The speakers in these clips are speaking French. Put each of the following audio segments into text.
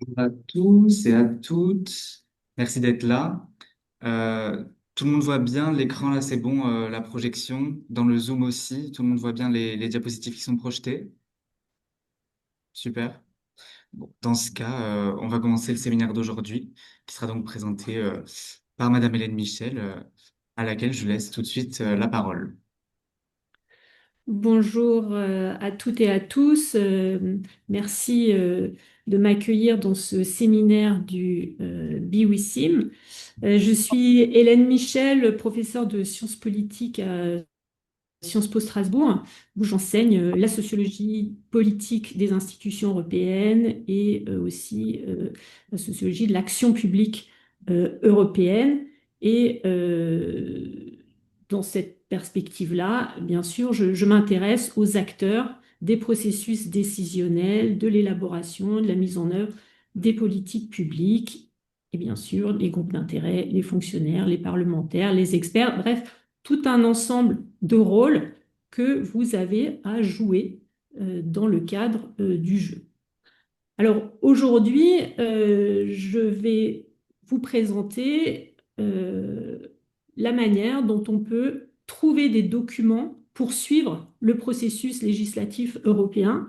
Bonjour à tous et à toutes. Merci d'être là. Euh, Tout le monde voit bien l'écran là, c'est bon, la projection. Dans le Zoom aussi, tout le monde voit bien les diapositives qui sont projetées. Super. Bon, dans ce cas, on va commencer le séminaire d'aujourd'hui, qui sera donc présenté par Madame Hélène Michel, à laquelle je laisse tout de suite la parole. Bonjour à toutes et à tous. Merci de m'accueillir dans ce séminaire du BWISIM. Je suis Hélène Michel, professeure de sciences politiques à Sciences Po Strasbourg, où j'enseigne la sociologie politique des institutions européennes et aussi la sociologie de l'action publique européenne. Et dans cette perspective-là, bien sûr, je m'intéresse aux acteurs des processus décisionnels, de l'élaboration, de la mise en œuvre des politiques publiques, et bien sûr, les groupes d'intérêt, les fonctionnaires, les parlementaires, les experts, bref, tout un ensemble de rôles que vous avez à jouer dans le cadre du jeu. Alors aujourd'hui, je vais vous présenter la manière dont on peut trouver des documents pour suivre le processus législatif européen,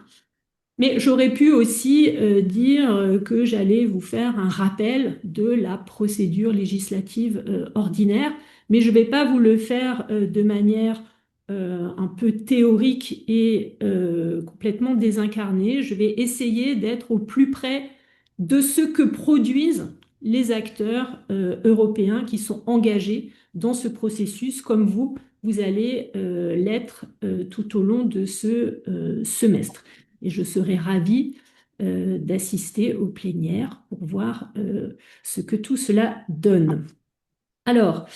mais j'aurais pu aussi dire que j'allais vous faire un rappel de la procédure législative ordinaire, mais je ne vais pas vous le faire de manière un peu théorique et complètement désincarnée. Je vais essayer d'être au plus près de ce que produisent les acteurs européens qui sont engagés dans ce processus, comme vous allez l'être tout au long de ce semestre. Et je serai ravie d'assister aux plénières pour voir ce que tout cela donne. Alors,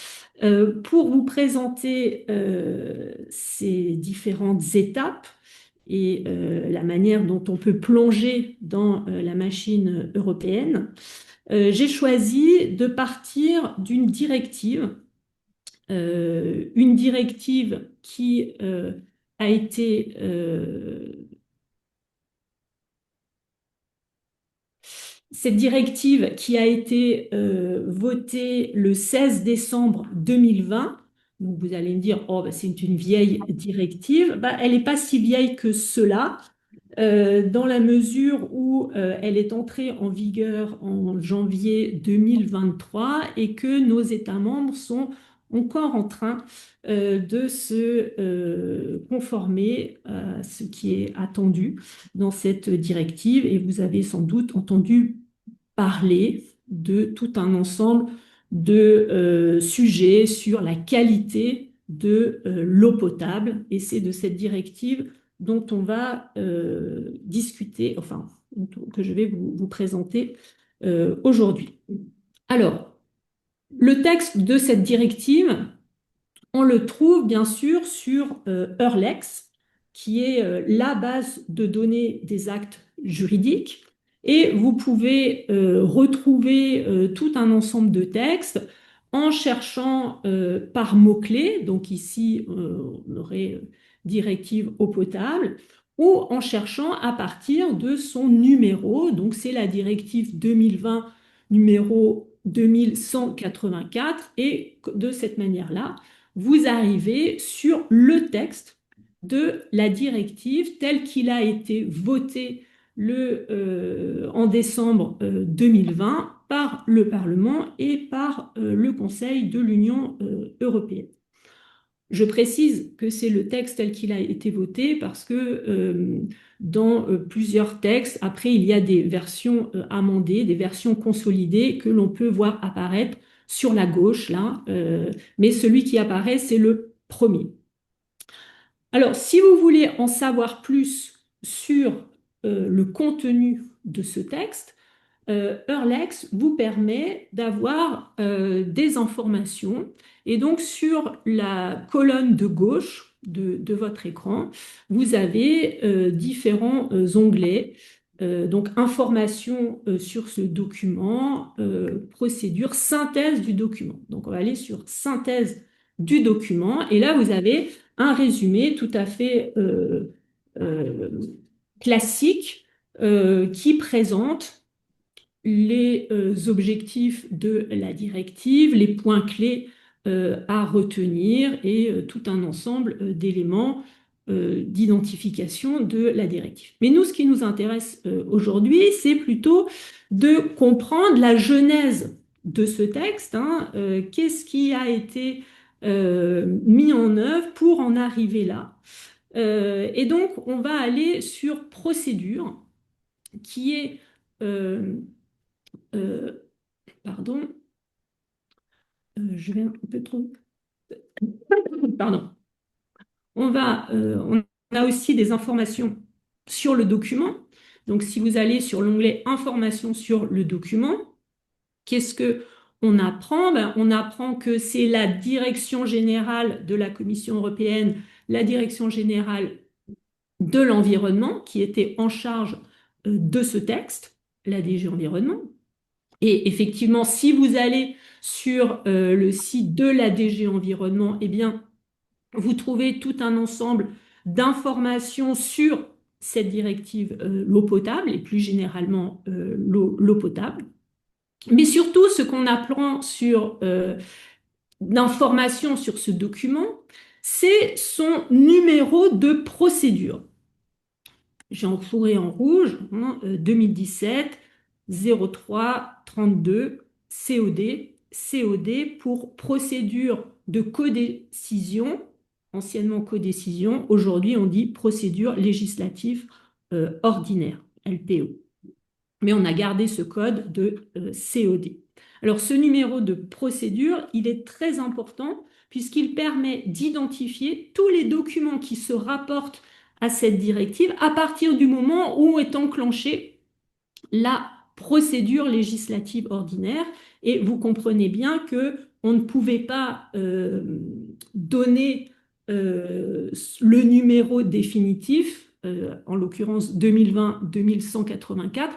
pour vous présenter ces différentes étapes et la manière dont on peut plonger dans la machine européenne, j'ai choisi de partir d'une directive, une directive qui a été cette directive qui a été votée le 16 décembre 2020, donc vous allez me dire, oh, bah, c'est une vieille directive, bah, elle n'est pas si vieille que cela, dans la mesure où elle est entrée en vigueur en janvier 2023 et que nos États membres sont encore en train de se conformer à ce qui est attendu dans cette directive. Et vous avez sans doute entendu parler de tout un ensemble de sujets sur la qualité de l'eau potable. Et c'est de cette directive dont on va discuter, enfin, que je vais vous présenter aujourd'hui. Alors, le texte de cette directive, on le trouve bien sûr sur Eurlex, qui est la base de données des actes juridiques. Et vous pouvez retrouver tout un ensemble de textes en cherchant par mots-clés. Donc ici, on aurait directive eau potable, ou en cherchant à partir de son numéro. Donc c'est la directive 2020 numéro 2184. Et de cette manière-là, vous arrivez sur le texte de la directive tel qu'il a été voté en décembre 2020 par le Parlement et par le Conseil de l'Union européenne. Je précise que c'est le texte tel qu'il a été voté parce que dans plusieurs textes, après, il y a des versions amendées, des versions consolidées que l'on peut voir apparaître sur la gauche, là. Mais celui qui apparaît, c'est le premier. Alors, si vous voulez en savoir plus sur le contenu de ce texte, Eurlex vous permet d'avoir des informations. Et donc, sur la colonne de gauche de votre écran, vous avez différents onglets. Donc, information sur ce document, procédure, synthèse du document. Donc, on va aller sur synthèse du document. Et là, vous avez un résumé tout à fait euh, classique qui présente les objectifs de la directive, les points clés à retenir et tout un ensemble d'éléments d'identification de la directive. Mais nous, ce qui nous intéresse aujourd'hui, c'est plutôt de comprendre la genèse de ce texte, hein, qu'est-ce qui a été mis en œuvre pour en arriver là. Et donc, on va aller sur procédure, qui est, euh, euh, pardon, je vais un peu trop, pardon, on a aussi des informations sur le document. Donc, si vous allez sur l'onglet Informations sur le document, qu'est-ce que on apprend? Ben, on apprend que c'est la direction générale de la Commission européenne, la direction générale de l'environnement qui était en charge de ce texte, la DG Environnement. Et effectivement, si vous allez sur le site de la DG Environnement, eh bien, vous trouvez tout un ensemble d'informations sur cette directive l'eau potable et plus généralement l'eau potable. Mais surtout, ce qu'on apprend sur d'informations sur ce document, c'est son numéro de procédure. J'ai entouré en rouge, hein, 2017 03 32 COD, COD pour procédure de codécision, anciennement codécision, aujourd'hui on dit procédure législative ordinaire, LPO. Mais on a gardé ce code de COD. Alors ce numéro de procédure, il est très important puisqu'il permet d'identifier tous les documents qui se rapportent à cette directive à partir du moment où est enclenchée la procédure législative ordinaire. Et vous comprenez bien que on ne pouvait pas donner le numéro définitif, en l'occurrence 2020-2184,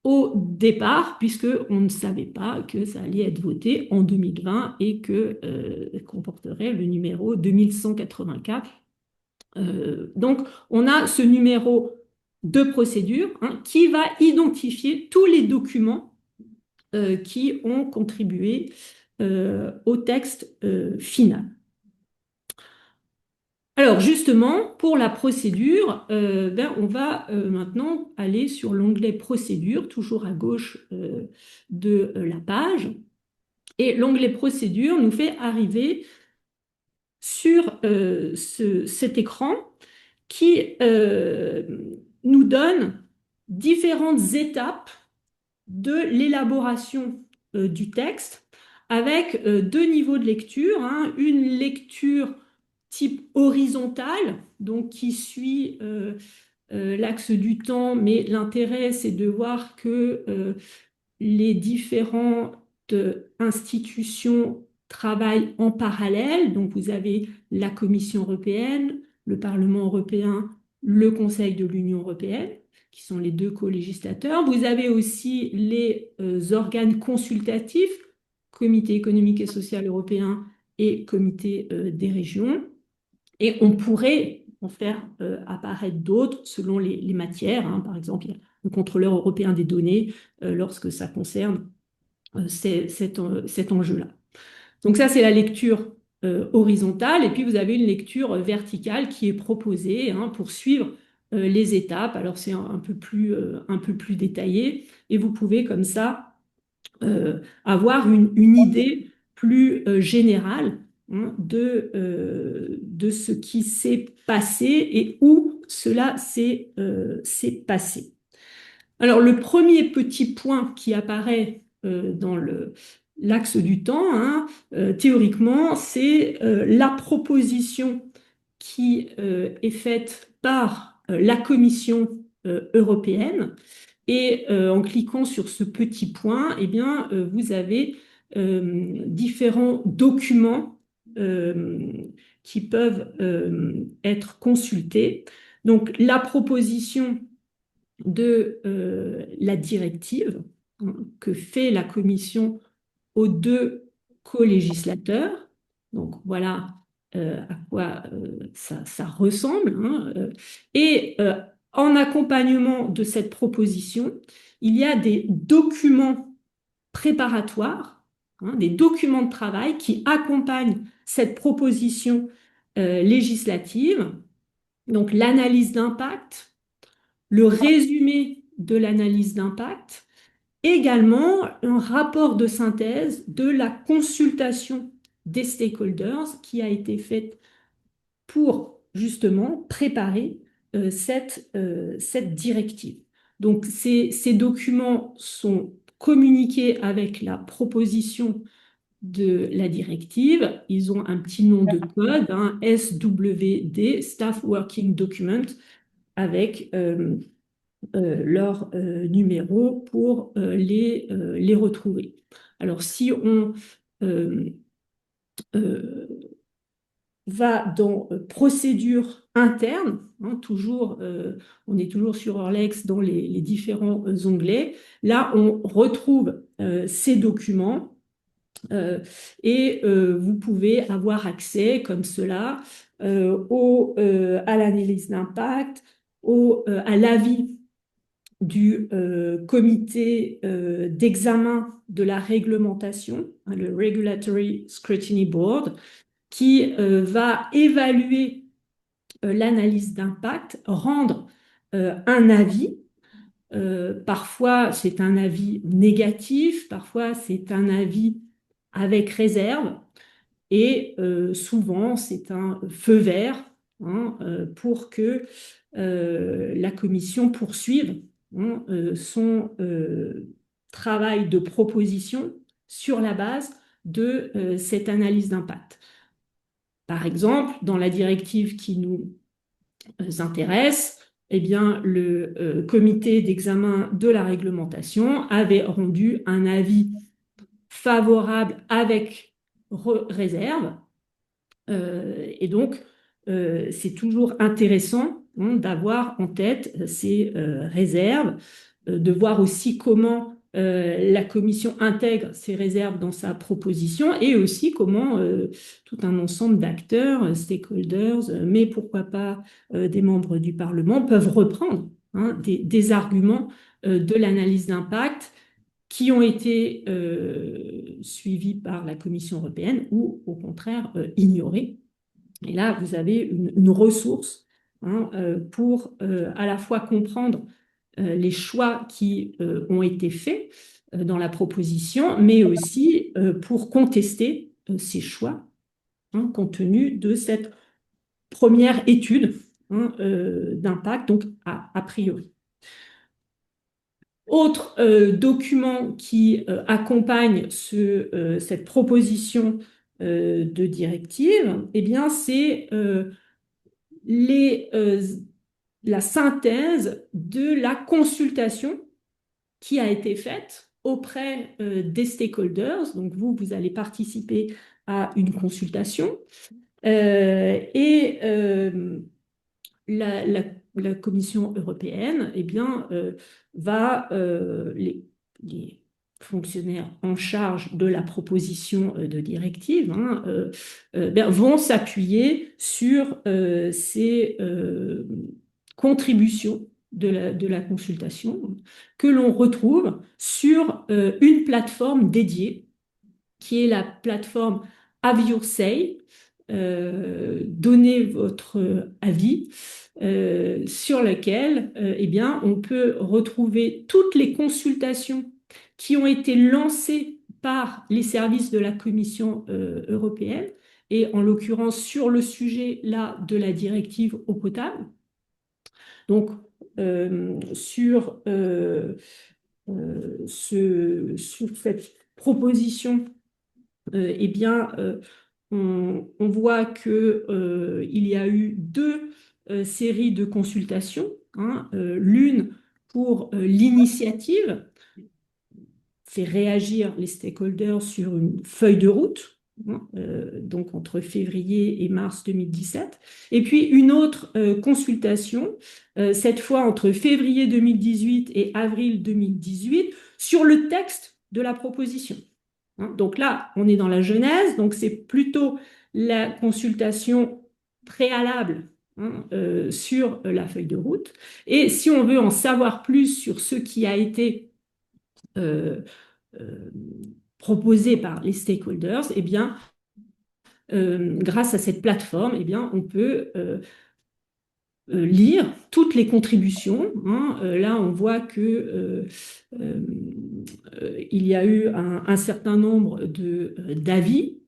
au départ, puisque on ne savait pas que ça allait être voté en 2020 et que comporterait le numéro 2184. Donc, on a ce numéro de procédure, hein, qui va identifier tous les documents qui ont contribué au texte final. Alors justement, pour la procédure, ben, on va maintenant aller sur l'onglet procédure, toujours à gauche de la page. Et l'onglet procédure nous fait arriver sur cet écran qui nous donne différentes étapes de l'élaboration du texte avec deux niveaux de lecture, hein, une lecture type horizontale, donc qui suit l'axe du temps, mais l'intérêt c'est de voir que les différentes institutions travaillent en parallèle. Donc vous avez la Commission européenne, le Parlement européen, le Conseil de l'Union européenne, qui sont les deux co-législateurs. Vous avez aussi les organes consultatifs, Comité économique et social européen et Comité des régions. Et on pourrait en faire apparaître d'autres selon les matières, hein. Par exemple, il y a le contrôleur européen des données lorsque ça concerne cet enjeu-là. Donc ça, c'est la lecture horizontale. Et puis, vous avez une lecture verticale qui est proposée, hein, pour suivre les étapes. Alors, c'est un peu plus détaillé. Et vous pouvez, comme ça, avoir une idée plus générale, hein, de ce qui s'est passé et où cela s'est passé. Alors, le premier petit point qui apparaît dans l'axe du temps, hein, théoriquement, c'est la proposition qui est faite par la Commission européenne. Et en cliquant sur ce petit point, eh bien, vous avez différents documents qui peuvent être consultés. Donc, la proposition de la directive, hein, que fait la Commission aux deux co-législateurs. Donc voilà à quoi ça ressemble, hein. Et En accompagnement de cette proposition, il y a des documents préparatoires, hein, des documents de travail qui accompagnent cette proposition législative. Donc l'analyse d'impact, le résumé de l'analyse d'impact, également un rapport de synthèse de la consultation des stakeholders qui a été faite pour justement préparer cette directive. Donc ces documents sont communiqués avec la proposition de la directive. Ils ont un petit nom de code, hein, SWD, Staff Working Document, avec leur numéro pour les retrouver. Alors si on euh, euh, va dans procédure interne, hein, toujours, on est toujours sur Orlex dans les différents onglets. Là, on retrouve ces documents et vous pouvez avoir accès comme cela à l'analyse d'impact, à l'avis du comité d'examen de la réglementation, hein, le Regulatory Scrutiny Board, qui va évaluer l'analyse d'impact, rendre un avis. Parfois, c'est un avis négatif, parfois, c'est un avis avec réserve, et souvent, c'est un feu vert, hein, pour que la commission poursuive, hein, son travail de proposition sur la base de cette analyse d'impact. Par exemple, dans la directive qui nous intéresse, eh bien, le comité d'examen de la réglementation avait rendu un avis favorable avec réserve. Et donc, c'est toujours intéressant, hein, d'avoir en tête ces réserves, de voir aussi comment la commission intègre ces réserves dans sa proposition et aussi comment tout un ensemble d'acteurs, stakeholders, mais pourquoi pas des membres du Parlement peuvent reprendre, hein, des arguments de l'analyse d'impact qui ont été suivis par la Commission européenne ou au contraire ignorés. Et là, vous avez une ressource, hein, pour à la fois comprendre les choix qui ont été faits dans la proposition, mais aussi pour contester ces choix, hein, compte tenu de cette première étude, hein, d'impact, donc a priori. Autre document qui accompagne cette proposition de directive, eh bien, c'est les, la synthèse de la consultation qui a été faite auprès des stakeholders. Donc, vous allez participer à une consultation et la Commission européenne, eh bien, va, les fonctionnaires en charge de la proposition de directive, hein, vont s'appuyer sur ces contributions de la consultation que l'on retrouve sur une plateforme dédiée qui est la plateforme Have Your Say. Donnez votre avis, sur lequel eh bien, on peut retrouver toutes les consultations qui ont été lancées par les services de la Commission européenne, et en l'occurrence sur le sujet là de la directive eau potable. Donc, sur cette proposition, eh bien, on voit que, il y a eu deux séries de consultations, hein, l'une pour l'initiative, fait réagir les stakeholders sur une feuille de route, hein, donc entre février et mars 2017, et puis une autre consultation, cette fois entre février 2018 et avril 2018, sur le texte de la proposition. Hein, donc là, on est dans la genèse, donc c'est plutôt la consultation préalable hein, sur la feuille de route. Et si on veut en savoir plus sur ce qui a été euh, euh, proposé par les stakeholders, eh bien, grâce à cette plateforme, eh bien, on peut lire toutes les contributions, hein. Là, on voit que euh, il y a eu un certain nombre d'avis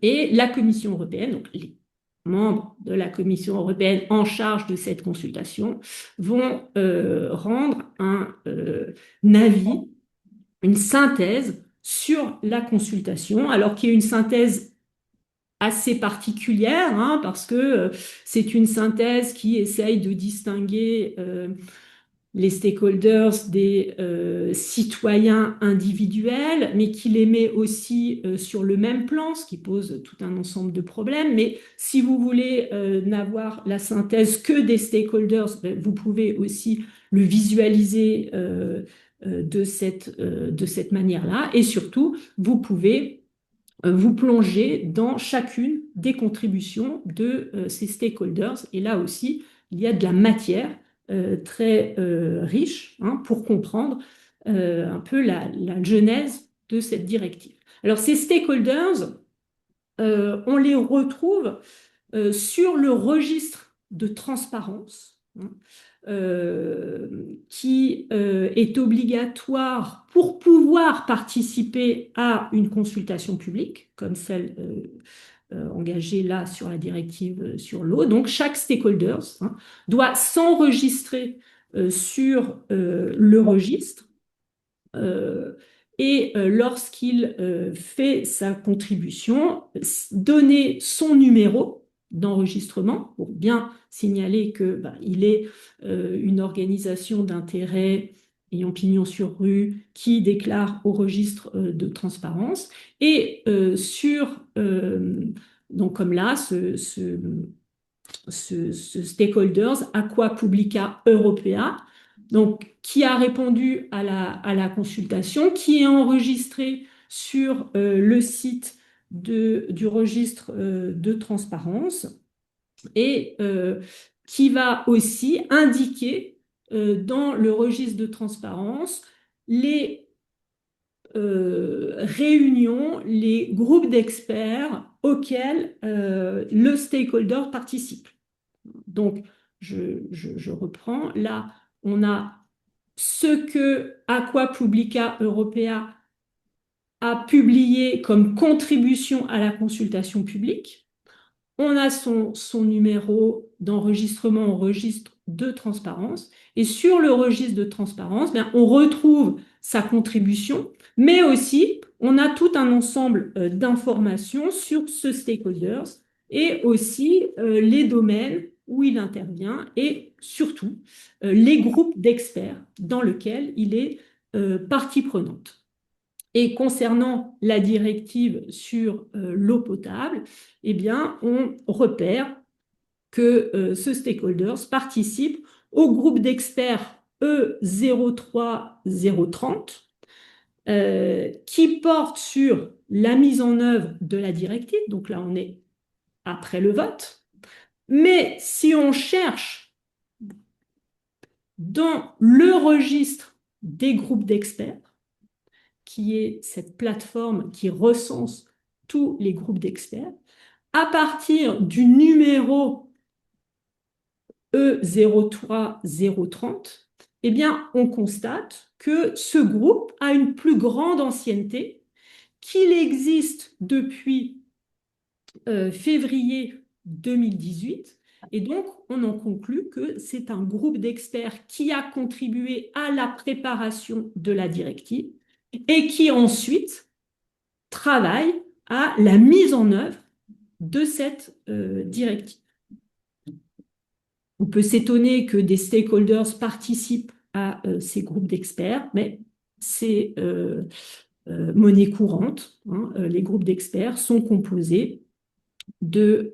et la Commission européenne, donc les membres de la Commission européenne en charge de cette consultation, vont rendre un avis, une synthèse sur la consultation, alors qu'il y a une synthèse assez particulière, hein, parce que c'est une synthèse qui essaye de distinguer les stakeholders des citoyens individuels, mais qui les met aussi sur le même plan, ce qui pose tout un ensemble de problèmes. Mais si vous voulez n'avoir la synthèse que des stakeholders, ben, vous pouvez aussi le visualiser de cette manière-là. Et surtout, vous pouvez vous plongez dans chacune des contributions de ces stakeholders. Et là aussi, il y a de la matière très riche, hein, pour comprendre un peu la genèse de cette directive. Alors, ces stakeholders, on les retrouve sur le registre de transparence, hein, qui est obligatoire pour pouvoir participer à une consultation publique, comme celle engagée là sur la directive sur l'eau. Donc chaque stakeholder, hein, doit s'enregistrer sur le registre euh, et lorsqu'il fait sa contribution, donner son numéro d'enregistrement pour bien signaler que bah, il est une organisation d'intérêt ayant pignon sur rue qui déclare au registre de transparence et donc comme là ce stakeholders Aqua Publica Europea, donc qui a répondu à la consultation, qui est enregistré sur le site du registre de transparence et qui va aussi indiquer dans le registre de transparence les réunions, les groupes d'experts auxquels le stakeholder participe. Donc, je reprends. Là, on a ce que Aqua Publica Europea a publié comme contribution à la consultation publique. On a son numéro d'enregistrement au registre de transparence. Et sur le registre de transparence, bien, on retrouve sa contribution, mais aussi on a tout un ensemble d'informations sur ce stakeholders et aussi les domaines où il intervient et surtout les groupes d'experts dans lesquels il est partie prenante. Et concernant la directive sur l'eau potable, eh bien, on repère que ce stakeholders participe au groupe d'experts E03030 qui porte sur la mise en œuvre de la directive. Donc là, on est après le vote. Mais si on cherche dans le registre des groupes d'experts, qui est cette plateforme qui recense tous les groupes d'experts, à partir du numéro E03030, eh bien, on constate que ce groupe a une plus grande ancienneté, qu'il existe depuis février 2018. Et donc, on en conclut que c'est un groupe d'experts qui a contribué à la préparation de la directive et qui ensuite travaille à la mise en œuvre de cette directive. On peut s'étonner que des stakeholders participent à ces groupes d'experts, mais c'est monnaie courante, hein. Les groupes d'experts sont composés de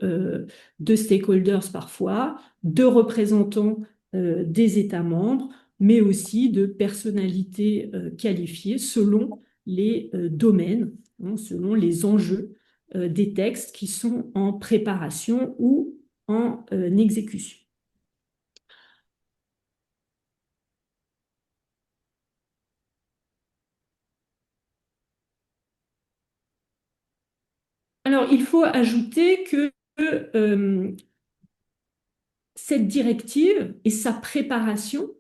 stakeholders parfois, de représentants des États membres, mais aussi de personnalités qualifiées selon les domaines, hein, selon les enjeux des textes qui sont en préparation ou en exécution. Alors, il faut ajouter que cette directive et sa préparation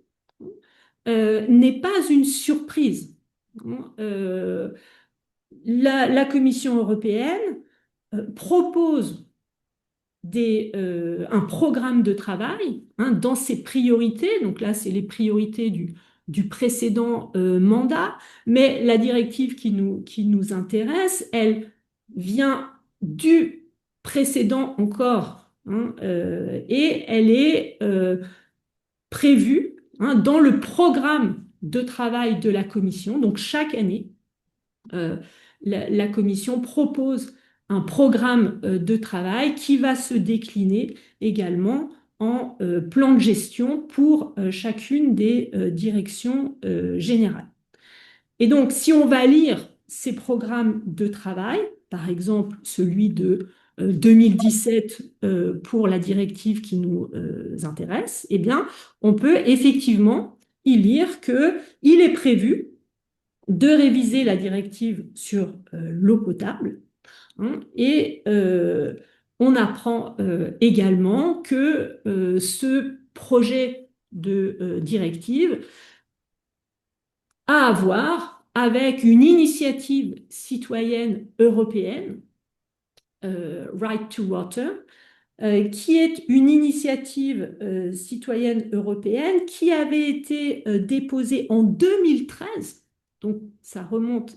n'est pas une surprise. La Commission européenne propose un programme de travail dans ses priorités. Donc là, c'est les priorités du précédent mandat. Mais la directive qui nous intéresse, elle vient du précédent encore. Et elle est prévue dans le programme de travail de la Commission. Donc chaque année, euh, la Commission propose un programme de travail qui va se décliner également en plan de gestion pour chacune des directions générales. Et donc, si on va lire ces programmes de travail, par exemple celui de 2017 pour la directive qui nous intéresse, eh bien, on peut effectivement y lire qu'il est prévu de réviser la directive sur l'eau potable. Et on apprend également que ce projet de directive a à voir avec une initiative citoyenne européenne, Right to Water, qui est une initiative citoyenne européenne qui avait été déposée en 2013, donc ça remonte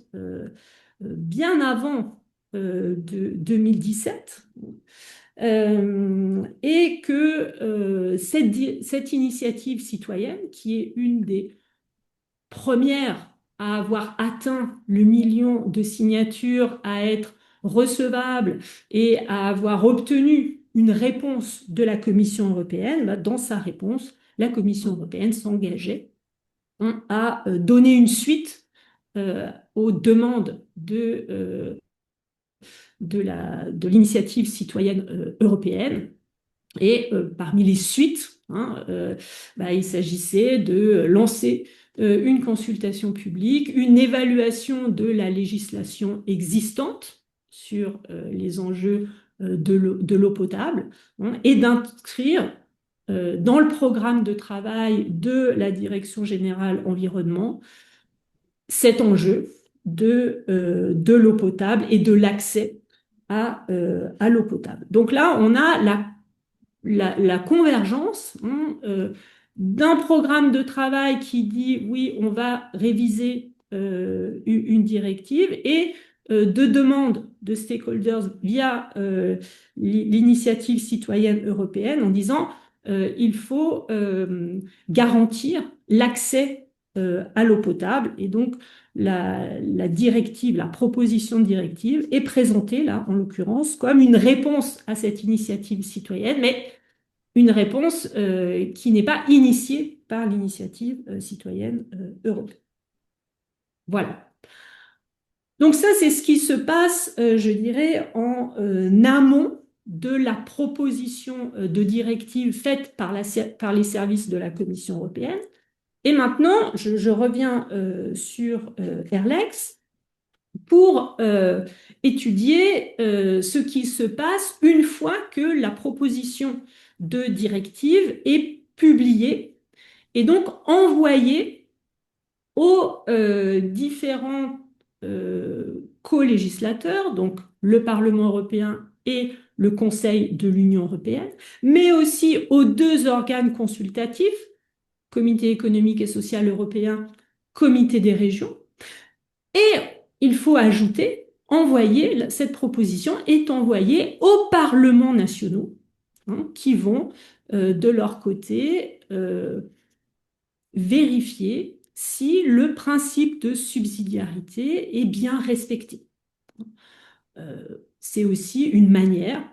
bien avant de 2017, et que cette initiative citoyenne, qui est une des premières à avoir atteint le million de signatures, à être recevable et à avoir obtenu une réponse de la Commission européenne, dans sa réponse, la Commission européenne s'engageait à donner une suite aux demandes de l'initiative citoyenne européenne. Et parmi les suites, il s'agissait de lancer une consultation publique, une évaluation de la législation existante sur les enjeux de l'eau potable, et d'inscrire dans le programme de travail de la Direction générale environnement cet enjeu de l'eau potable et de l'accès à l'eau potable. Donc là, on a la convergence d'un programme de travail qui dit oui, on va réviser une directive, et de demandes de stakeholders via l'initiative citoyenne européenne en disant il faut garantir l'accès à l'eau potable. Et donc la directive, la proposition de directive est présentée là, en l'occurrence, comme une réponse à cette initiative citoyenne, mais une réponse qui n'est pas initiée par l'initiative citoyenne européenne. Voilà. Donc ça, c'est ce qui se passe, je dirais, en amont de la proposition de directive faite par les services de la Commission européenne. Et maintenant, je reviens sur Airlex pour étudier ce qui se passe une fois que la proposition de directive est publiée et donc envoyée aux différents co-législateurs, donc le Parlement européen et le Conseil de l'Union européenne, mais aussi aux deux organes consultatifs, Comité économique et social européen, Comité des régions. Et il faut ajouter, cette proposition est envoyée aux parlements nationaux, qui vont de leur côté vérifier si le principe de subsidiarité est bien respecté. C'est aussi une manière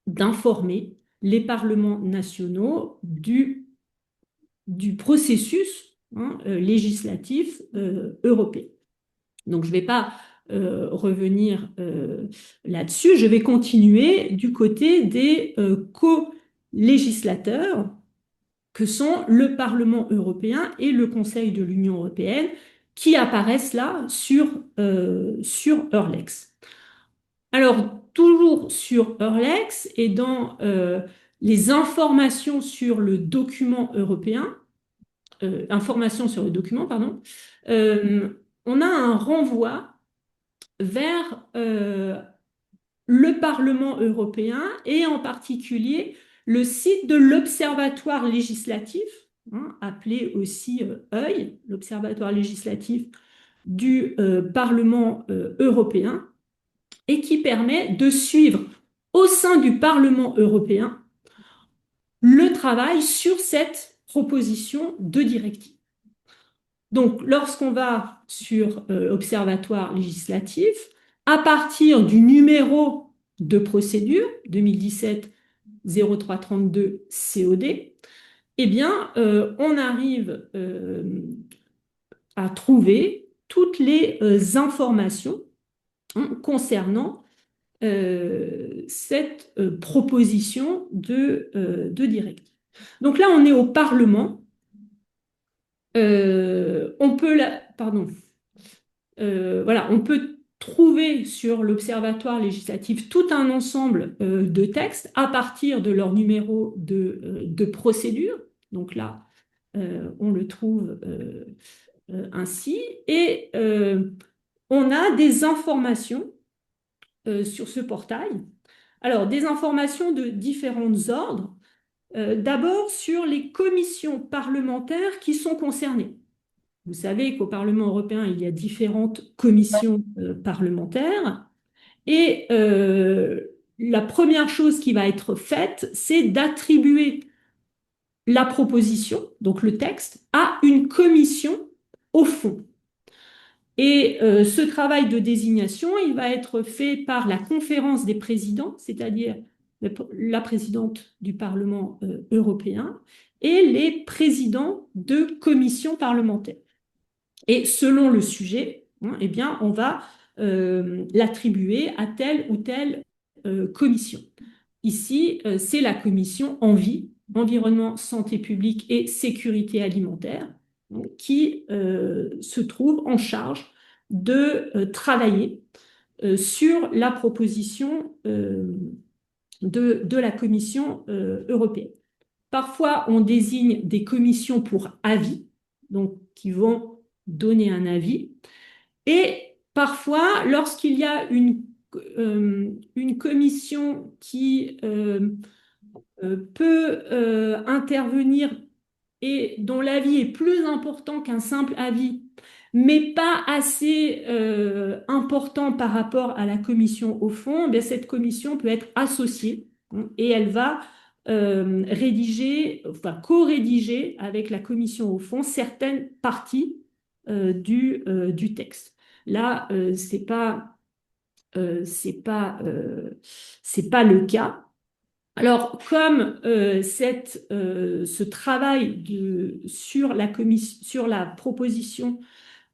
d'informer les parlements nationaux du processus législatif européen. Donc, je ne vais pas revenir là-dessus. Je vais continuer du côté des législateurs que sont le Parlement européen et le Conseil de l'Union européenne qui apparaissent là sur Eurlex. Alors, toujours sur Eurlex et dans les informations sur le document européen, informations sur le document, pardon, euh, on a un renvoi vers le Parlement européen et en particulier le site de l'Observatoire législatif, hein, appelé aussi œil, l'Observatoire législatif du Parlement européen, et qui permet de suivre au sein du Parlement européen le travail sur cette proposition de directive. Donc, lorsqu'on va sur Observatoire législatif, à partir du numéro de procédure 2017-0332 COD, eh bien, on arrive à trouver toutes les informations, hein, concernant cette proposition de directive. Donc là, on est au Parlement. On peut pardon, voilà, on peut trouver sur l'Observatoire législatif tout un ensemble de textes à partir de leur numéro de procédure. Donc là, on le trouve ainsi. Et on a des informations sur ce portail. Alors, des informations de différents ordres. D'abord, sur les commissions parlementaires qui sont concernées. Vous savez qu'au Parlement européen, il y a différentes commissions parlementaires. Et la première chose qui va être faite, c'est d'attribuer la proposition, donc le texte, à une commission au fond. Et ce travail de désignation, il va être fait par la conférence des présidents, c'est-à-dire la présidente du Parlement européen et les présidents de commissions parlementaires. Et selon le sujet, hein, eh bien, on va l'attribuer à telle ou telle commission. Ici, c'est la commission ENVI, Environnement, Santé publique et Sécurité alimentaire, qui se trouve en charge de travailler sur la proposition de la Commission européenne. Parfois, on désigne des commissions pour avis, donc qui vont donner un avis. Et parfois, lorsqu'il y a une commission qui peut intervenir et dont l'avis est plus important qu'un simple avis, mais pas assez important par rapport à la commission au fond, eh bien, cette commission peut être associée, hein, et elle va rédiger, enfin co-rédiger avec la commission au fond certaines parties du texte. Là, c'est pas le cas. Alors, comme ce travail sur la proposition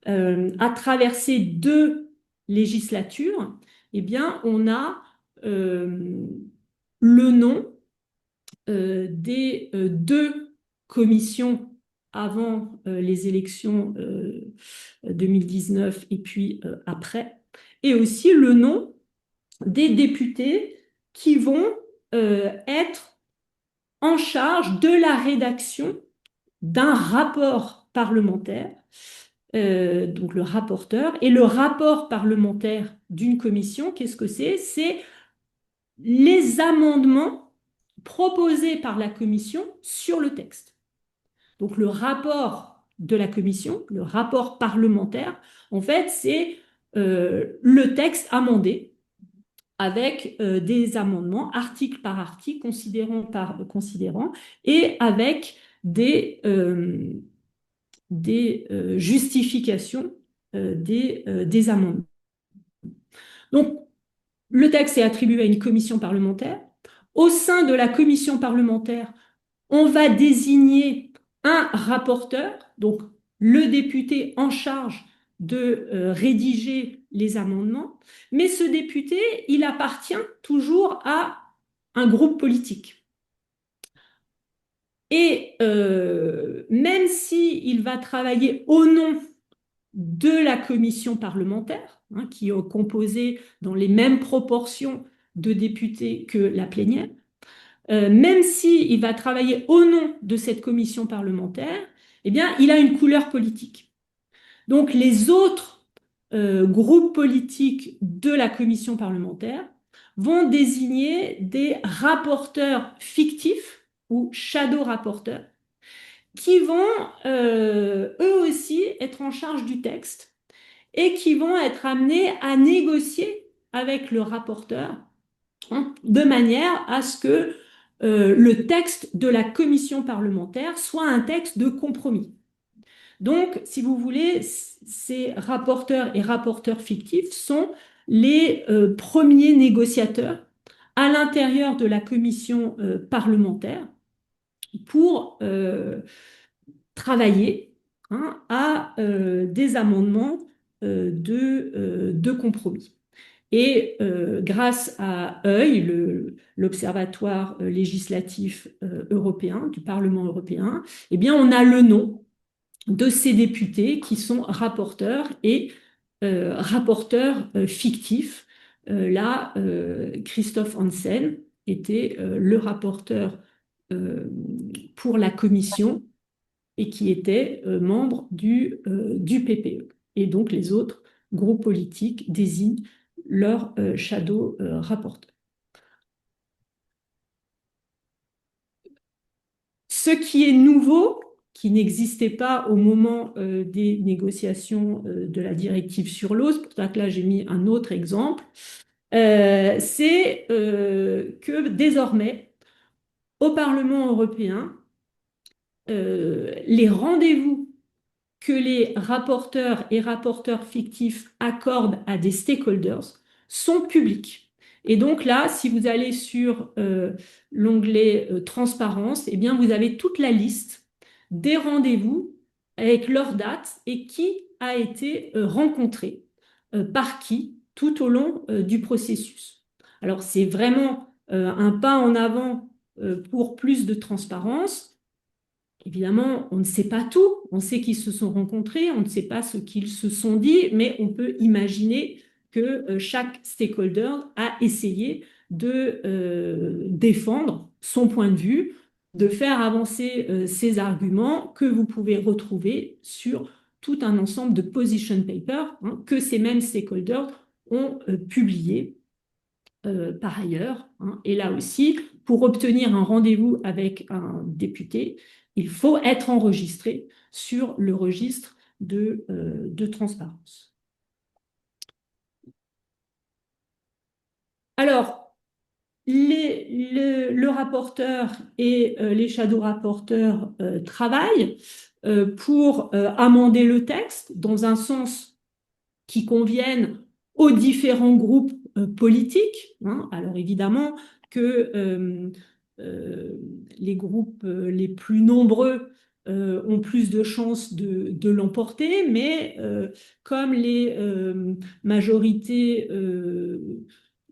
a traversé deux législatures, eh bien, on a le nom des deux commissions avant les élections 2019 et puis après, et aussi le nom des députés qui vont être en charge de la rédaction d'un rapport parlementaire, donc le rapporteur, et le rapport parlementaire d'une commission, qu'est-ce que c'est? C'est les amendements proposés par la commission sur le texte. Donc le rapport de la commission, le rapport parlementaire, en fait, c'est le texte amendé avec des amendements, article par article, considérant par considérant, et avec des justifications des amendements. Donc, le texte est attribué à une commission parlementaire. Au sein de la commission parlementaire, on va désigner un rapporteur, donc le député en charge de rédiger les amendements, mais ce député, il appartient toujours à un groupe politique. Et même si il va travailler au nom de la commission parlementaire, hein, qui est composée dans les mêmes proportions de députés que la plénière, même s'il va travailler au nom de cette commission parlementaire, eh bien, il a une couleur politique. Donc, les autres groupes politiques de la commission parlementaire vont désigner des rapporteurs fictifs ou shadow rapporteurs qui vont eux aussi être en charge du texte et qui vont être amenés à négocier avec le rapporteur, hein, de manière à ce que le texte de la commission parlementaire soit un texte de compromis. Donc, si vous voulez, ces rapporteurs et rapporteurs fictifs sont les premiers négociateurs à l'intérieur de la commission parlementaire pour travailler, hein, à des amendements de compromis. Et grâce à œil, l'Observatoire législatif européen, du Parlement européen, eh bien, on a le nom de ces députés qui sont rapporteurs et rapporteurs fictifs. Là, Christophe Hansen était le rapporteur euh, pour la commission et qui était membre du PPE. Et donc les autres groupes politiques désignent leur shadow rapporteur. Ce qui est nouveau, qui n'existait pas au moment des négociations de la directive sur l'eau, c'est pour ça que là j'ai mis un autre exemple, c'est que désormais, au Parlement européen, les rendez-vous que les rapporteurs et rapporteurs fictifs accordent à des stakeholders sont publics. Et donc là, si vous allez sur l'onglet transparence, eh bien vous avez toute la liste des rendez-vous avec leur date et qui a été rencontré par qui tout au long du processus. Alors c'est vraiment un pas en avant pour plus de transparence. Évidemment, on ne sait pas tout, on sait qu'ils se sont rencontrés, on ne sait pas ce qu'ils se sont dit, mais on peut imaginer que chaque stakeholder a essayé de défendre son point de vue, de faire avancer ses arguments que vous pouvez retrouver sur tout un ensemble de position papers, hein, que ces mêmes stakeholders ont publiés par ailleurs, hein. Et là aussi, pour obtenir un rendez-vous avec un député, il faut être enregistré sur le registre de transparence. Alors, le rapporteur et les shadow rapporteurs travaillent pour amender le texte dans un sens qui conviennent aux différents groupes politiques, hein. Alors évidemment que euh, les groupes les plus nombreux ont plus de chances de l'emporter, mais comme les majorités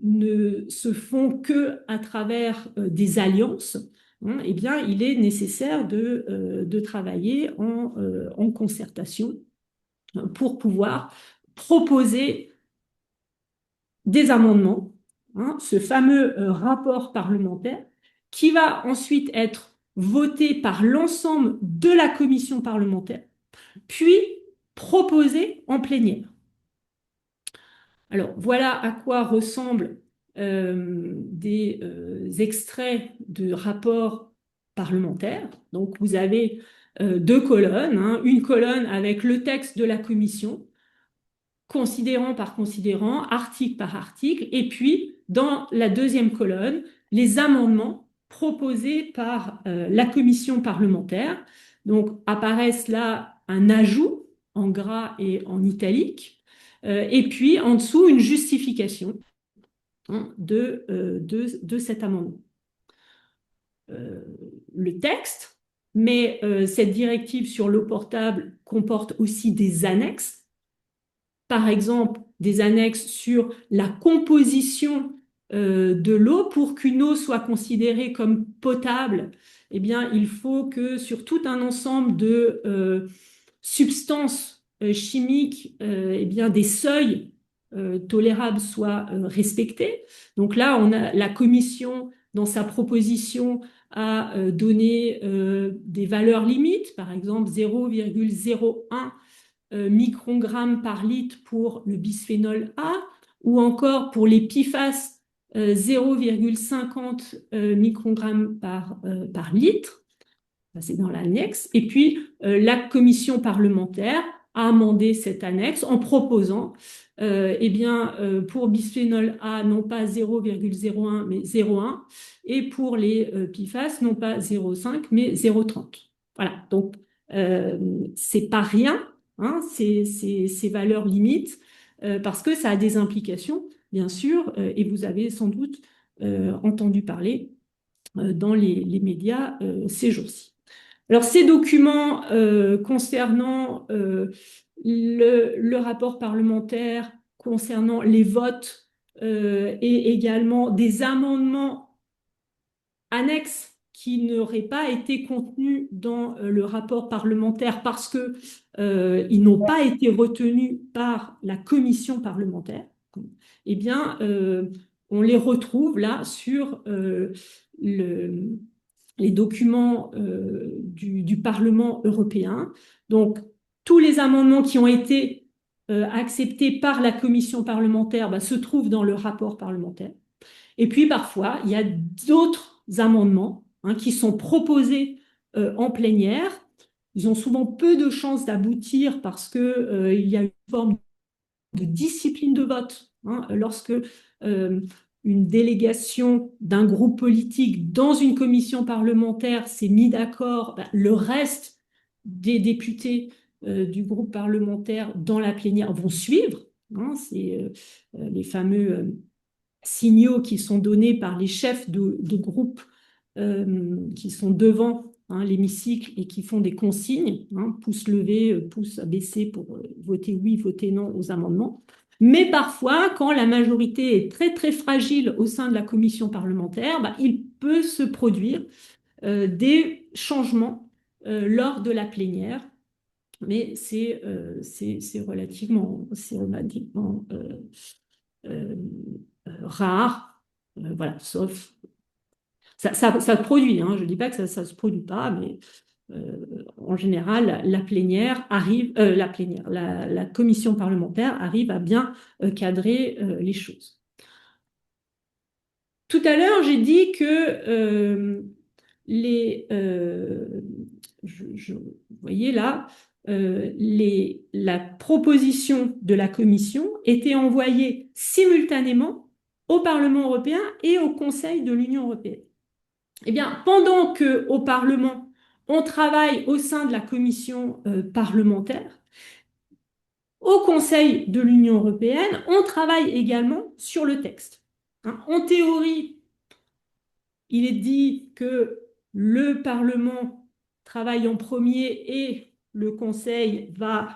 ne se font que à travers des alliances, hein, eh bien, il est nécessaire de travailler en concertation pour pouvoir proposer des amendements, hein, ce fameux rapport parlementaire, qui va ensuite être voté par l'ensemble de la commission parlementaire, puis proposé en plénière. Alors voilà à quoi ressemblent des extraits de rapports parlementaires. Donc vous avez deux colonnes, hein, une colonne avec le texte de la commission, considérant par considérant, article par article, et puis dans la deuxième colonne, les amendements proposés par la commission parlementaire. Donc apparaissent là un ajout en gras et en italique, et puis en dessous une justification, hein, de cet amendement. Euh, le texte, mais cette directive sur l'eau portable comporte aussi des annexes, par exemple des annexes sur la composition de l'eau pour qu'une eau soit considérée comme potable, eh bien, il faut que sur tout un ensemble de substances chimiques, eh bien, des seuils tolérables soient respectés. Donc là, on a la commission, dans sa proposition, a donné des valeurs limites, par exemple 0,01 microgrammes par litre pour le bisphénol A, ou encore pour les PFAS, 0,50 microgrammes par litre. C'est dans l'annexe. Et puis, la commission parlementaire a amendé cette annexe en proposant, eh bien, pour bisphénol A, non pas 0,01, mais 0,1, et pour les PFAS, non pas 0,5, mais 0,30. Voilà, donc, c'est pas rien, hein, ces valeurs limites, parce que ça a des implications, bien sûr, et vous avez sans doute entendu parler dans les médias ces jours-ci. Alors, ces documents concernant le rapport parlementaire, concernant les votes et également des amendements annexes qui n'auraient pas été contenus dans le rapport parlementaire parce que ils n'ont pas été retenus par la commission parlementaire, eh bien, on les retrouve là sur le, les documents du Parlement européen. Donc, tous les amendements qui ont été acceptés par la commission parlementaire bah, se trouvent dans le rapport parlementaire. Et puis, parfois, il y a d'autres amendements hein, qui sont proposés en plénière. Ils ont souvent peu de chances d'aboutir parce que, il y a une forme de discipline de vote. Hein, lorsque une délégation d'un groupe politique dans une commission parlementaire s'est mis d'accord, ben, le reste des députés du groupe parlementaire dans la plénière vont suivre. Hein, c'est les fameux signaux qui sont donnés par les chefs de groupe qui sont devant hein, l'hémicycle et qui font des consignes, hein, pouce levé, pouce baissé pour voter oui, voter non aux amendements. Mais parfois, quand la majorité est très très fragile au sein de la commission parlementaire, bah, il peut se produire des changements lors de la plénière. Mais c'est relativement euh, rare, voilà, sauf ça se produit, hein, je ne dis pas que ça ne se produit pas, mais en général, la plénière arrive, la commission parlementaire arrive à bien cadrer les choses. Tout à l'heure, j'ai dit que les, vous voyez là, la proposition de la Commission était envoyée simultanément au Parlement européen et au Conseil de l'Union européenne. Eh bien, pendant qu'au Parlement, on travaille au sein de la commission parlementaire, au Conseil de l'Union européenne, on travaille également sur le texte. Hein, en théorie, il est dit que le Parlement travaille en premier et le Conseil va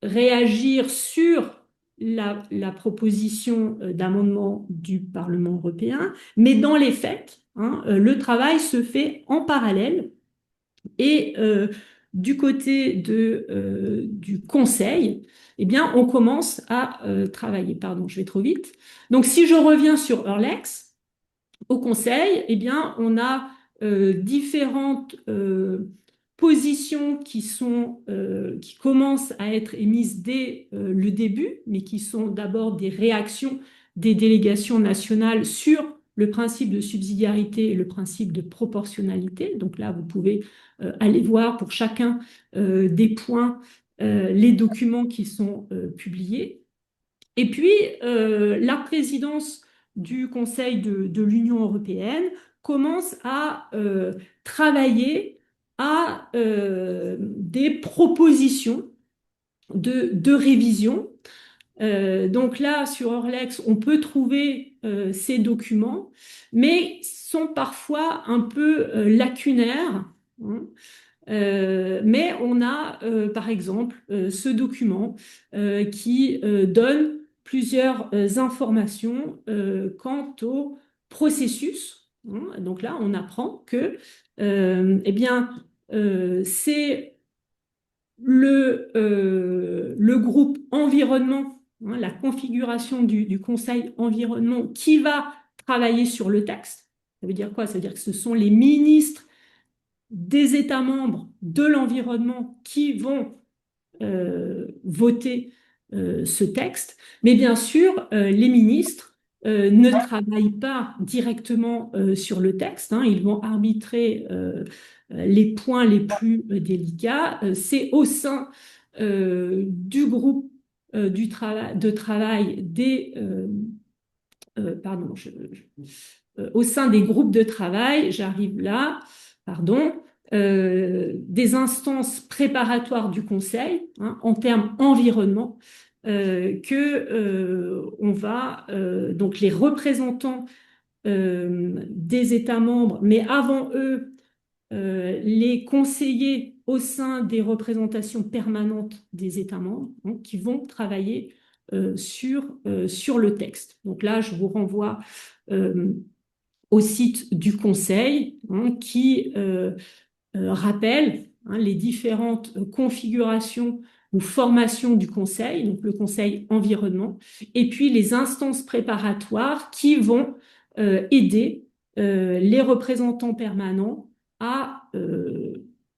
réagir sur la proposition d'amendement du Parlement européen, mais dans les faits, hein, le travail se fait en parallèle et du côté du Conseil, eh bien, on commence à travailler. Pardon, je vais trop vite. Donc, si je reviens sur Eurlex, au Conseil, eh bien, on a différentes positions qui commencent à être émises dès le début, mais qui sont d'abord des réactions des délégations nationales sur le principe de subsidiarité et le principe de proportionnalité. Donc là, vous pouvez aller voir pour chacun des points les documents qui sont publiés. Et puis, la présidence du Conseil de l'Union européenne commence à travailler à des propositions de révision. Donc là, sur Orlex, on peut trouver ces documents, mais sont parfois un peu lacunaires. Hein. Mais on a, par exemple, ce document qui donne plusieurs informations quant au processus Hein. Donc là, on apprend que eh bien, c'est le groupe environnement, hein, la configuration du conseil environnement qui va travailler sur le texte. Ça veut dire quoi? Ça veut dire que ce sont les ministres des États membres de l'environnement qui vont voter ce texte. Mais bien sûr, les ministres ne travaillent pas directement sur le texte, hein. Ils vont arbitrer les points les plus délicats. C'est au sein du groupe de travail pardon, au sein des groupes de travail, j'arrive là, pardon, des instances préparatoires du Conseil, hein, en termes environnement, on va, donc les représentants des États membres, mais avant eux, les conseillers au sein des représentations permanentes des États membres, hein, qui vont travailler sur le texte. Donc là, je vous renvoie euh, au site du Conseil, hein, qui rappelle, hein, les différentes configurations ou formations du Conseil, donc le Conseil environnement, et puis les instances préparatoires qui vont aider les représentants permanents à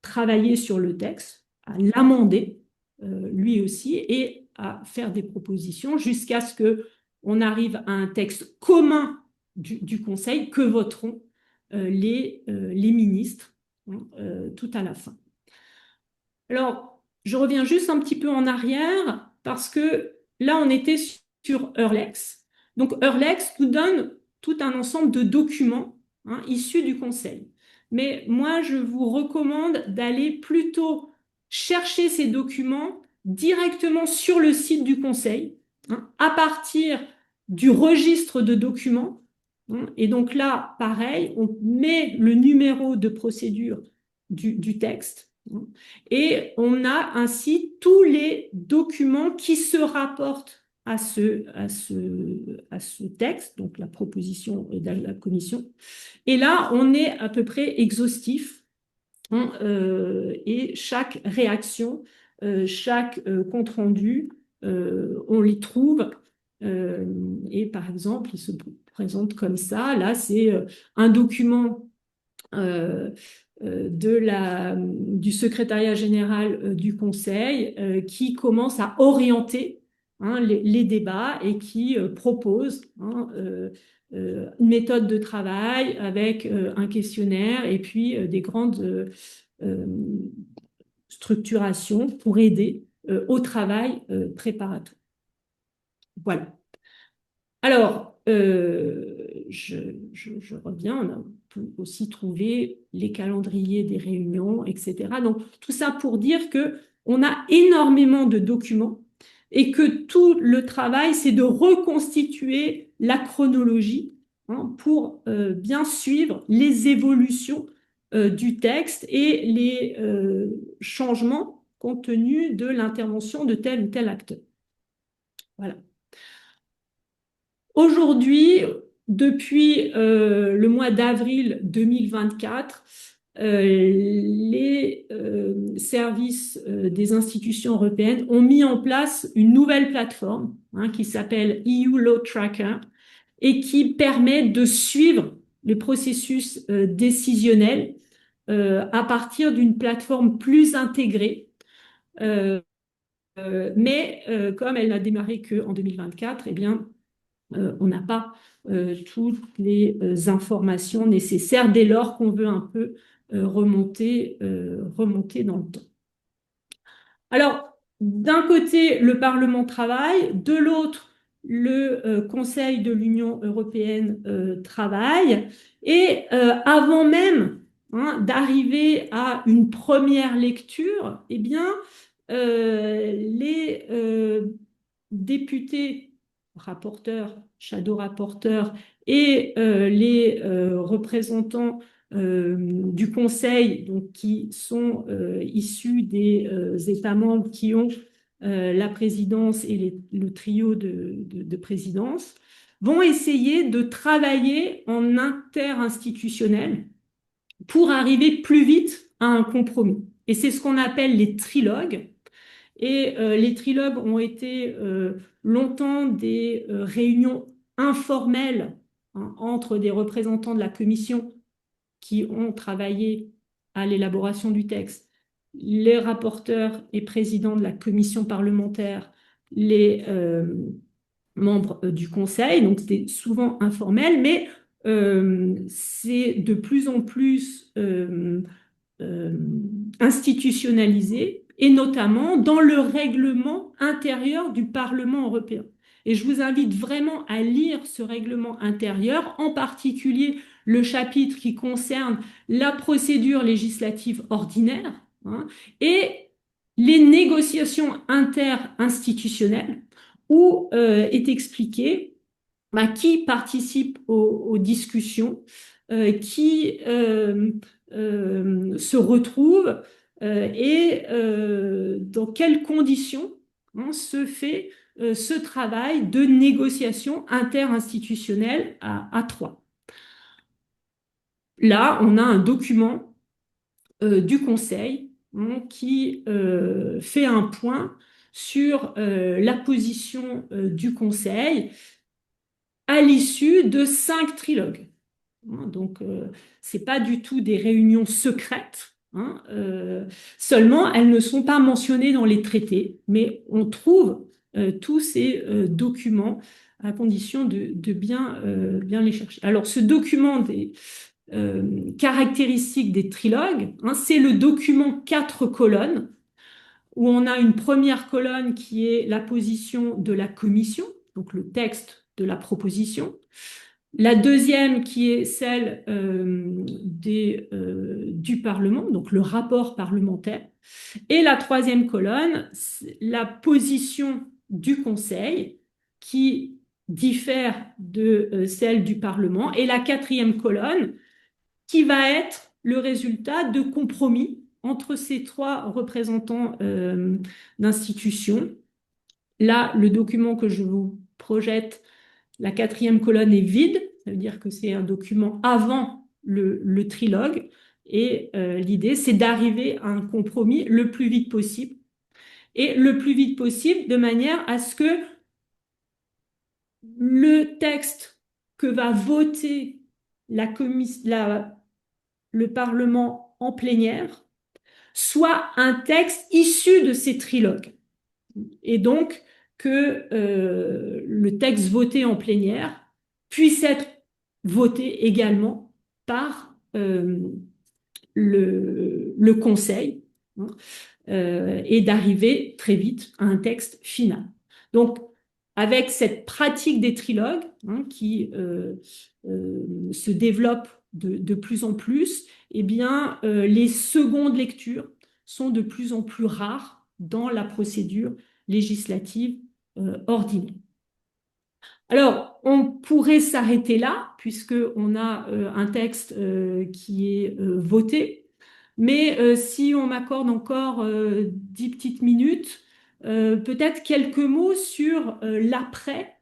travailler sur le texte, à l'amender lui aussi et à faire des propositions jusqu'à ce que on arrive à un texte commun du Conseil que voteront les ministres, hein, tout à la fin. Alors, je reviens juste un petit peu en arrière parce que là, on était sur Eurlex. Donc, Eurlex nous donne tout un ensemble de documents, hein, issus du Conseil. Mais moi, je vous recommande d'aller plutôt chercher ces documents directement sur le site du Conseil, hein, à partir du registre de documents, hein. Et donc là, pareil, on met le numéro de procédure du texte, hein, et on a ainsi tous les documents qui se rapportent à ce texte, donc la proposition de la commission. Et là, on est à peu près exhaustif, hein, et chaque réaction, chaque compte-rendu, on les trouve. Et par exemple, il se présente comme ça. Là, c'est un document euh, du secrétariat général du Conseil, qui commence à orienter, hein, les débats et qui propose, hein, une méthode de travail avec un questionnaire et puis des grandes euh, structurations pour aider au travail préparatoire. Voilà. Alors, je reviens, on a pu aussi trouver les calendriers des réunions, etc. Donc, tout ça pour dire que on a énormément de documents et que tout le travail, c'est de reconstituer la chronologie, hein, pour bien suivre les évolutions du texte et les changements compte tenu de l'intervention de tel ou tel acteur. Voilà. Aujourd'hui, depuis le mois d'avril 2024, les services des institutions européennes ont mis en place une nouvelle plateforme, hein, qui s'appelle EU Law Tracker et qui permet de suivre les processus décisionnels à partir d'une plateforme plus intégrée. Mais comme elle n'a démarré qu'en 2024, eh bien, on n'a pas toutes les informations nécessaires dès lors qu'on veut un peu remonter dans le temps. Alors, d'un côté, le Parlement travaille, de l'autre, le Conseil de l'Union européenne travaille, et avant même, hein, d'arriver à une première lecture, eh bien, les députés, rapporteurs, shadow rapporteurs et les représentants du Conseil, donc, qui sont issus des États membres qui ont la présidence et le trio de présidence, vont essayer de travailler en interinstitutionnel pour arriver plus vite à un compromis. Et c'est ce qu'on appelle les trilogues. Et les trilogues ont été longtemps des réunions informelles, hein, entre des représentants de la commission qui ont travaillé à l'élaboration du texte, les rapporteurs et présidents de la commission parlementaire, les membres du conseil. Donc c'était souvent informel, mais c'est de plus en plus euh, institutionnalisé, et notamment dans le règlement intérieur du Parlement européen. Et je vous invite vraiment à lire ce règlement intérieur, en particulier le chapitre qui concerne la procédure législative ordinaire, hein, et les négociations interinstitutionnelles, où est expliqué qui participe aux discussions, qui se retrouve, et dans quelles conditions, hein, se fait ce travail de négociation interinstitutionnelle à trois. Là, on a un document du Conseil, hein, qui fait un point sur la position du Conseil à l'issue de 5 trilogues. Hein. Donc, c'est pas du tout des réunions secrètes, hein, seulement elles ne sont pas mentionnées dans les traités, mais on trouve tous ces documents à condition de bien, bien les chercher. Alors, ce document des caractéristiques des trilogues, hein, c'est le document 4 colonnes, où on a une première colonne qui est la position de la commission, donc le texte de la proposition. La deuxième qui est celle du Parlement, donc le rapport parlementaire. Et la troisième colonne, la position du Conseil qui diffère de celle du Parlement. Et la quatrième colonne qui va être le résultat de compromis entre ces trois représentants d'institutions. Là, le document que je vous projette, la quatrième colonne est vide, ça veut dire que c'est un document avant le trilogue, et l'idée, c'est d'arriver à un compromis le plus vite possible, et le plus vite possible de manière à ce que le texte que va voter le Parlement en plénière soit un texte issu de ces trilogues. Et donc que le texte voté en plénière puisse être voté également par le Conseil, hein, et d'arriver très vite à un texte final. Donc, avec cette pratique des trilogues, hein, qui se développe de plus en plus, eh bien, les secondes lectures sont de plus en plus rares dans la procédure législative ordinaire. Alors, on pourrait s'arrêter là, puisqu'on a un texte qui est voté, mais si on m'accorde encore 10 petites minutes, peut-être quelques mots sur l'après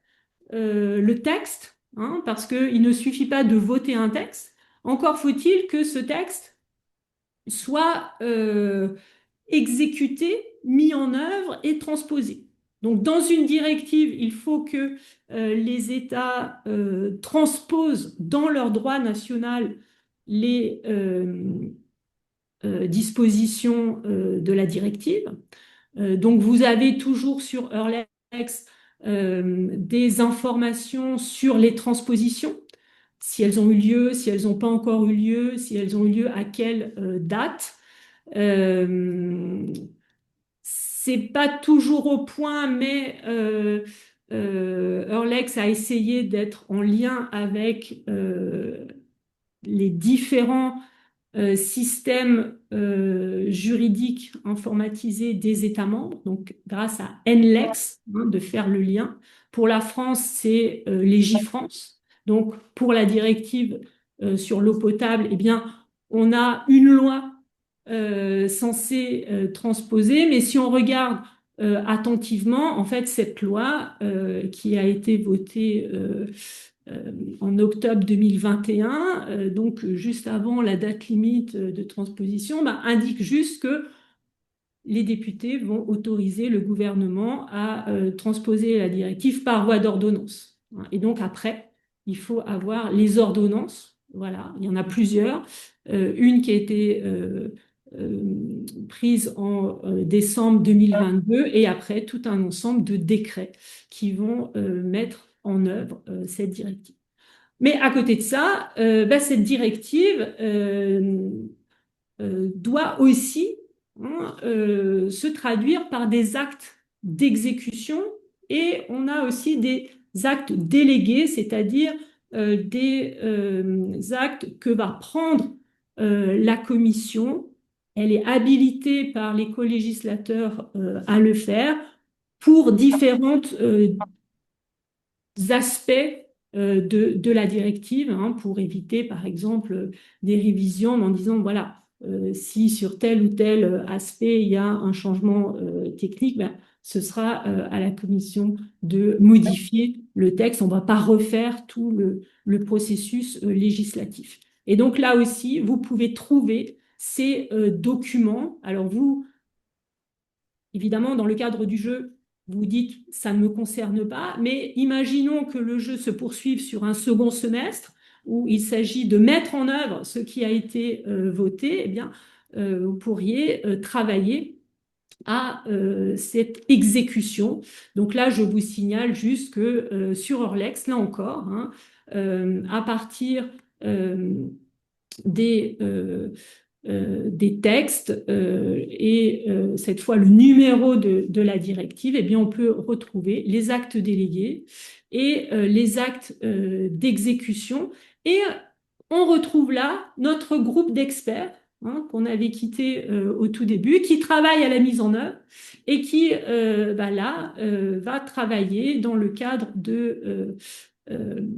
le texte, hein, parce qu'il ne suffit pas de voter un texte, encore faut-il que ce texte soit exécuté, mis en œuvre et transposé. Donc, dans une directive, il faut que les États transposent dans leur droit national les dispositions de la directive. Donc, vous avez toujours sur Eurlex des informations sur les transpositions, si elles ont eu lieu, si elles n'ont pas encore eu lieu, si elles ont eu lieu à quelle date. C'est pas toujours au point, mais Eurlex a essayé d'être en lien avec les différents systèmes juridiques informatisés des États membres, donc grâce à NLEX, hein, de faire le lien. Pour la France, c'est Légifrance. Donc, pour la directive sur l'eau potable, eh bien, on a une loi censée transposer, mais si on regarde attentivement en fait cette loi qui a été votée en octobre 2021, donc juste avant la date limite de transposition, bah, indique juste que les députés vont autoriser le gouvernement à transposer la directive par voie d'ordonnance. Et donc après, il faut avoir les ordonnances. Voilà, il y en a plusieurs. Une qui a été prise en décembre 2022 et après tout un ensemble de décrets qui vont mettre en œuvre cette directive. Mais à côté de ça, bah, cette directive doit aussi se traduire par des actes d'exécution et on a aussi des actes délégués, c'est-à-dire des actes que va prendre la commission. Elle est habilitée par les co-législateurs à le faire pour différentes aspects de la directive, hein, pour éviter, par exemple, des révisions en disant, voilà, si sur tel ou tel aspect il y a un changement technique, ben, ce sera à la commission de modifier le texte. On ne va pas refaire tout le processus législatif. Et donc là aussi, vous pouvez trouver ces documents. Alors vous, évidemment, dans le cadre du jeu, vous dites ça ne me concerne pas, mais imaginons que le jeu se poursuive sur un second semestre où il s'agit de mettre en œuvre ce qui a été voté, eh bien, vous pourriez travailler à cette exécution. Donc là, je vous signale juste que sur Orlex, là encore, hein, à partir des, des textes et cette fois le numéro de la directive, eh bien, on peut retrouver les actes délégués et les actes d'exécution. Et on retrouve là notre groupe d'experts, hein, qu'on avait quitté au tout début, qui travaille à la mise en œuvre et qui, bah, là, va travailler dans le cadre de euh,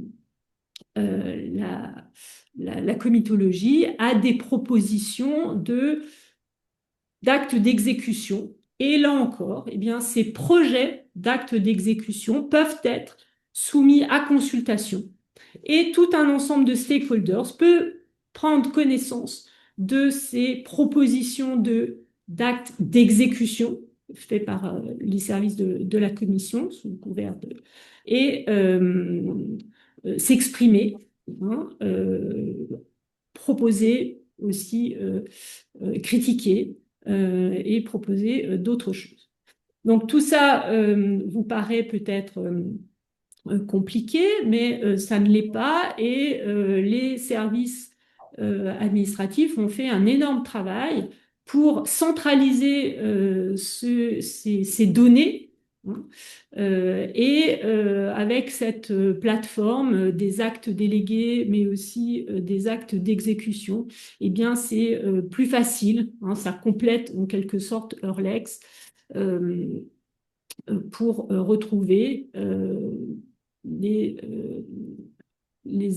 la comitologie à des propositions d'actes d'exécution. Et là encore, eh bien, ces projets d'actes d'exécution peuvent être soumis à consultation. Et tout un ensemble de stakeholders peut prendre connaissance de ces propositions d'actes d'exécution faits par les services de la commission sous couvert de et s'exprimer, hein, proposer aussi, critiquer et proposer d'autres choses. Donc tout ça vous paraît peut-être compliqué, mais ça ne l'est pas et les services administratifs ont fait un énorme travail pour centraliser ces données, hein, et avec cette plateforme des actes délégués, mais aussi des actes d'exécution, eh bien c'est plus facile, hein, ça complète en quelque sorte Eurlex euh, pour retrouver les, euh, les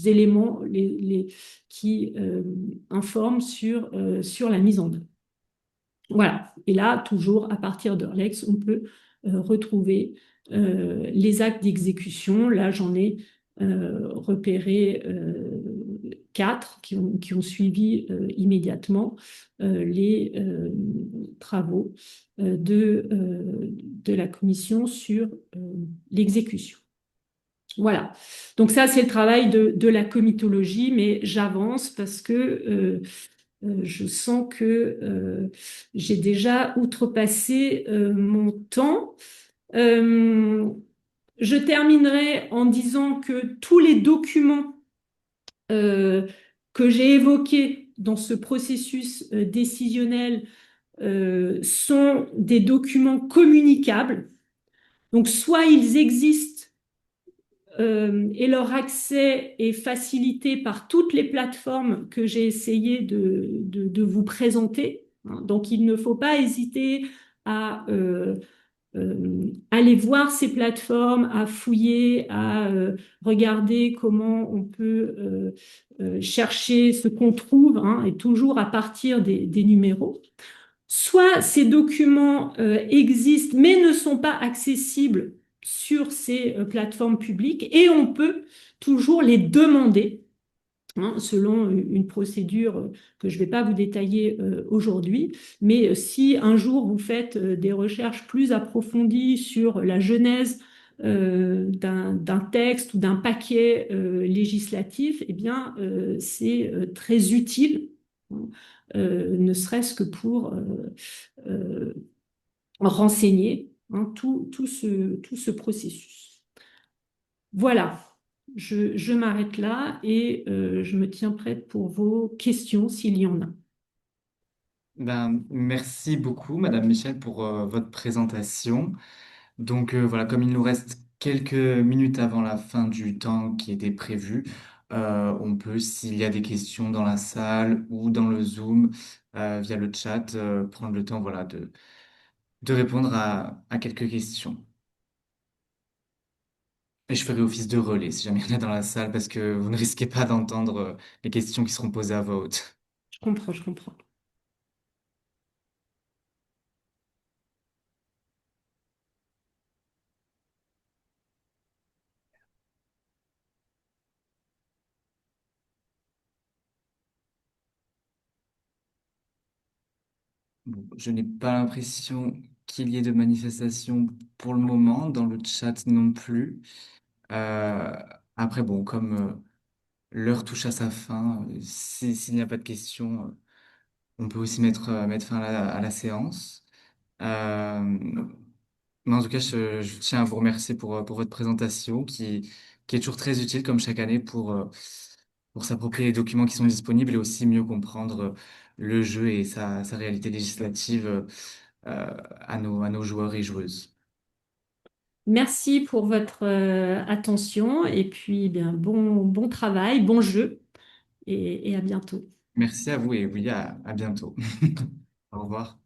éléments qui informent sur la mise en œuvre. Voilà. Et là, toujours à partir d'Eurlex, on peut retrouver les actes d'exécution. Là, j'en ai repéré 4 qui ont suivi immédiatement les travaux de la commission sur l'exécution. Voilà. Donc ça, c'est le travail de la comitologie, mais j'avance parce que je sens que j'ai déjà outrepassé mon temps. Euh, je terminerai en disant que tous les documents euh, que j'ai évoqués dans ce processus décisionnel sont des documents communicables. Donc, soit ils existent et leur accès est facilité par toutes les plateformes que j'ai essayé de vous présenter. Donc, il ne faut pas hésiter à aller voir ces plateformes, à fouiller, à regarder comment on peut chercher ce qu'on trouve, hein, et toujours à partir des numéros. soit ces documents existent mais ne sont pas accessibles sur ces plateformes publiques et on peut toujours les demander selon une procédure que je ne vais pas vous détailler aujourd'hui. Mais si un jour vous faites des recherches plus approfondies sur la genèse d'un texte ou d'un paquet législatif, eh bien, c'est très utile, hein, ne serait-ce que pour euh, renseigner tout ce processus. Voilà, je m'arrête là et je me tiens prête pour vos questions s'il y en a. Ben, merci beaucoup, Madame Michel, pour votre présentation. Donc voilà, comme il nous reste quelques minutes avant la fin du temps qui était prévu, on peut, s'il y a des questions dans la salle ou dans le Zoom, via le chat, prendre le temps, voilà, de répondre à quelques questions. Et je ferai office de relais si jamais il y en a dans la salle, parce que vous ne risquez pas d'entendre les questions qui seront posées à voix haute. Je comprends, je comprends. Bon, je n'ai pas l'impression qu'il y ait de manifestations pour le moment, dans le chat non plus. Euh, Après, bon, comme l'heure touche à sa fin, s'il n'y a pas de questions, on peut aussi mettre fin à la séance. Euh, mais en tout cas, je tiens à vous remercier pour votre présentation qui est toujours très utile, comme chaque année, pour s'approprier les documents qui sont disponibles et aussi mieux comprendre le jeu et sa réalité législative à nos joueurs et joueuses. Merci pour votre attention et puis eh bien, bon travail, bon jeu et à bientôt. Merci à vous et oui, à bientôt. Au revoir.